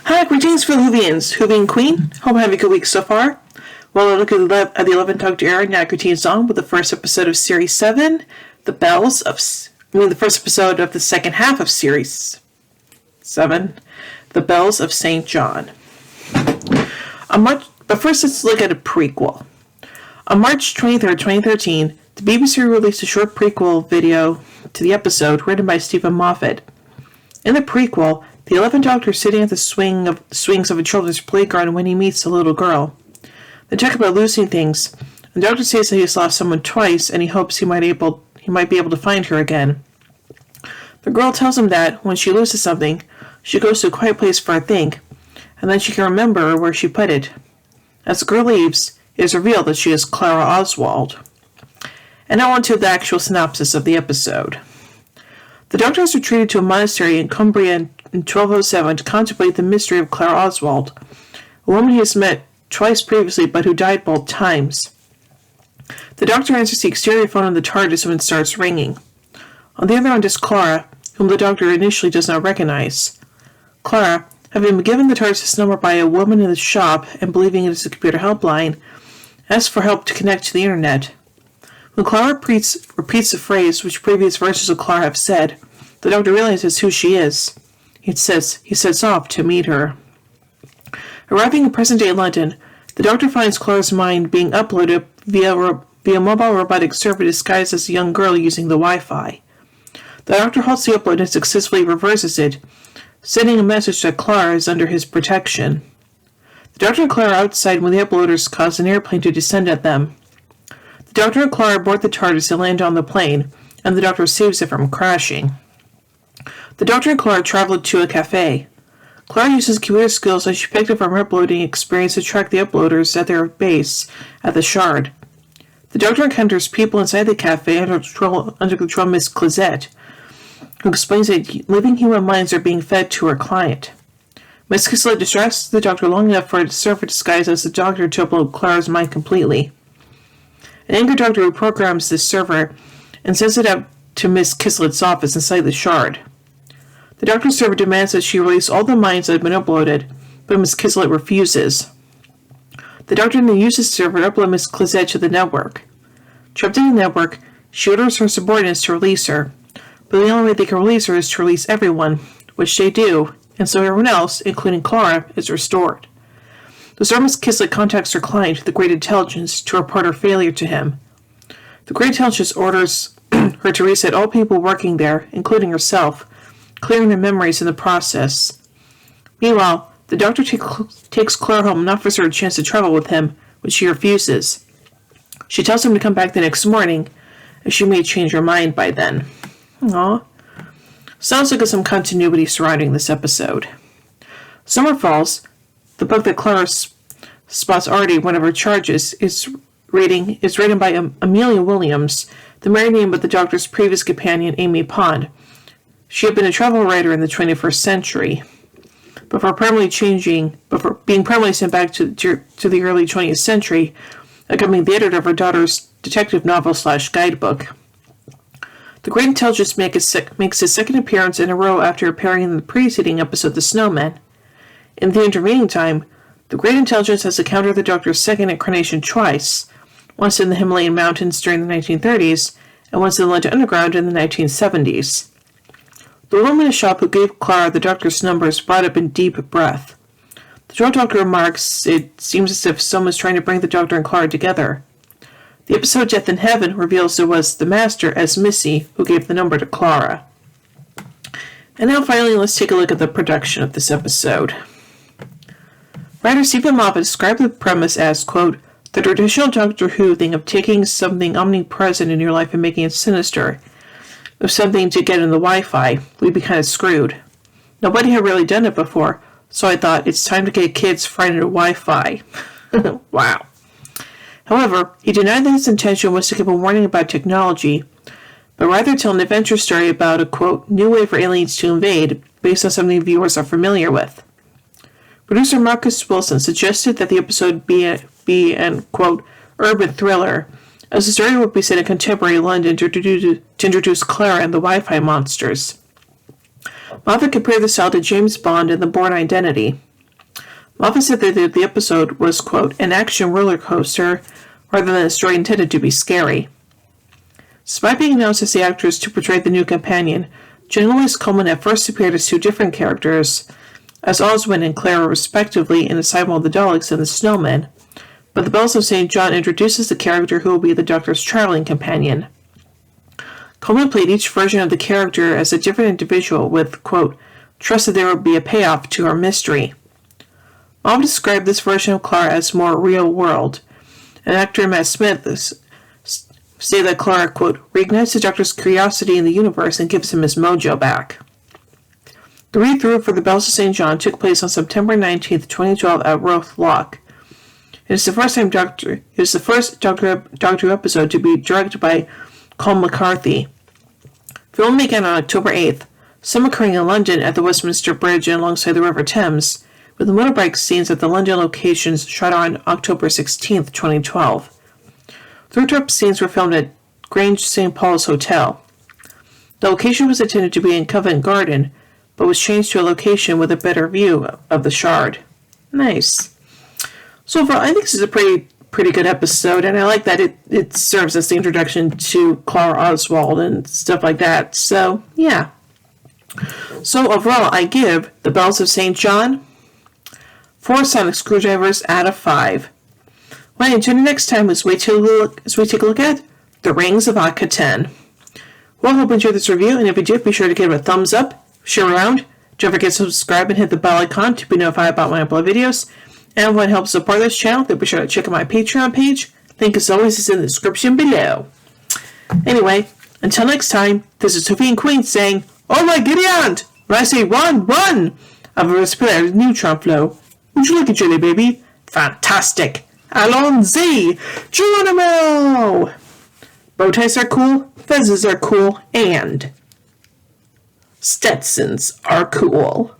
Hi, greetings for Whovians, Whovian Queen. Hope I have a good week so far. Well, I look at the 11th Doctor era, now greetings on with the first episode of Series 7, the first episode of the second half of Series 7, The Bells of St. John. But first, let's look at a prequel. On March 23rd, 2013, the BBC released a short prequel video to the episode written by Stephen Moffat. In the prequel, the 11th Doctor is sitting at the swings of a children's playground when he meets a little girl. They talk about losing things. The Doctor says that he's lost someone twice, and he hopes he might be able to find her again. The girl tells him that when she loses something, she goes to a quiet place for a think, and then she can remember where she put it. As the girl leaves, it is revealed that she is Clara Oswald. And now on to the actual synopsis of the episode. The Doctor has retreated to a monastery in Cumbria in 1207 to contemplate the mystery of Clara Oswald, a woman he has met twice previously but who died both times. The Doctor answers the exterior phone on the TARDIS when it starts ringing. On the other end is Clara, whom the Doctor initially does not recognize. Clara, having been given the TARDIS number by a woman in the shop and believing it is a computer helpline, asks for help to connect to the internet. When Clara repeats a phrase which previous versions of Clara have said, the Doctor realizes who she is. He sets off to meet her. Arriving in present-day London, the Doctor finds Clara's mind being uploaded via mobile robotic server disguised as a young girl using the Wi-Fi. The Doctor halts the upload and successfully reverses it, sending a message that Clara is under his protection. The Doctor and Clara are outside when the uploaders cause an airplane to descend at them. The Doctor and Clara board the TARDIS and land on the plane, and the Doctor saves it from crashing. The Doctor and Clara travel to a cafe. Clara uses computer skills that she picked up from her uploading experience to track the uploaders at their base at the Shard. The Doctor encounters people inside the cafe under control Miss Clisette, who explains that living human minds are being fed to her client. Miss Clisette distracts the Doctor long enough for a server disguised as the Doctor to upload Clara's mind completely. An angry Doctor reprograms this server and sends it out to Miss Kislet's office inside the Shard. The Doctor's server demands that she release all the minds that have been uploaded, but Miss Kislet refuses. The Doctor then uses the server to upload Miss Clisette to the network. Trapped in the network, she orders her subordinates to release her, but the only way they can release her is to release everyone, which they do, and so everyone else, including Clara, is restored. The Star Miss Kislet contacts her client, the Great Intelligence, to report her failure to him. The Great Intelligence orders her to reset all people working there, including herself, clearing their memories in the process. Meanwhile, the Doctor takes Clara home and offers her a chance to travel with him, which she refuses. She tells him to come back the next morning, as she may change her mind by then. Aww. Sounds like there's some continuity surrounding this episode. Summer Falls, the book that Clara spots Artie one of her charges, is written by Amelia Williams, the married name of the Doctor's previous companion, Amy Pond. She had been a travel writer in the 21st century, before being permanently sent back to the early 20th century, becoming the editor of her daughter's detective novel/guidebook. The Great Intelligence makes his second appearance in a row after appearing in the preceding episode The Snowman. In the intervening time, the Great Intelligence has encountered the Doctor's second incarnation twice, once in the Himalayan mountains during the 1930s, and once in the London Underground in the 1970s. The woman in the shop who gave Clara the Doctor's numbers brought up in deep breath. The 12th Doctor remarks, it seems as if someone's trying to bring the Doctor and Clara together. The episode Death in Heaven reveals it was the Master, as Missy, who gave the number to Clara. And now finally, let's take a look at the production of this episode. Writer Stephen Moffat described the premise as, quote, the traditional Doctor Who thing of taking something omnipresent in your life and making it sinister. If something to get in the Wi-Fi, we'd be kind of screwed. Nobody had really done it before, so I thought it's time to get kids frightened of Wi-Fi. Wow. However, he denied that his intention was to give a warning about technology, but rather tell an adventure story about a, quote, new way for aliens to invade, based on something viewers are familiar with. Producer Marcus Wilson suggested that the episode be an, quote, urban thriller, as the story would be set in contemporary London to introduce Clara and the Wi-Fi monsters. Moffat compared the style to James Bond and The Bourne Identity. Moffat said that the episode was, quote, an action roller coaster rather than a story intended to be scary. Despite being announced as the actress to portray the new companion, Jenna-Louise Coleman at first appeared as two different characters, as Oswin and Clara respectively in Asylum of the Daleks and the Snowman, but The Bells of St. John introduces the character who will be the Doctor's traveling companion. Coleman played each version of the character as a different individual with, quote, trust that there will be a payoff to her mystery. Moffat described this version of Clara as more real-world, and actor Matt Smith stated that Clara, quote, reignites the Doctor's curiosity in the universe and gives him his mojo back. The read-through for The Bells of St. John took place on September 19, 2012 at Roath Loch. It is the first Doctor episode to be directed by Colm McCarthy. Film began on October 8th, some occurring in London at the Westminster Bridge and alongside the River Thames, with the motorbike scenes at the London locations shot on October 16, 2012. The rooftop scenes were filmed at Grange St. Paul's Hotel. The location was intended to be in Covent Garden, but was changed to a location with a better view of the Shard. Nice. So overall, I think this is a pretty good episode, and I like that it serves as the introduction to Clara Oswald and stuff like that. So, yeah. So overall, I give The Bells of St. John 4 sonic screwdrivers out of 5. Well, until next time, as we take a look at The Rings of Akhaten. Well, I hope you enjoyed this review, and if you did, be sure to give it a thumbs up, share around, don't forget to subscribe and hit the bell icon to be notified about my upload videos. And if you want to help support this channel, then be sure to check out my Patreon page. Link, as always, is in the description below. Anyway, until next time, this is Sophie and Queen saying, oh my Gideon! When I say run, run! I've a recipe of neutron flow. Would you like a jelly, baby? Fantastic! Allons-y! Geronimo! Bow ties are cool, fezzes are cool, and Stetsons are cool.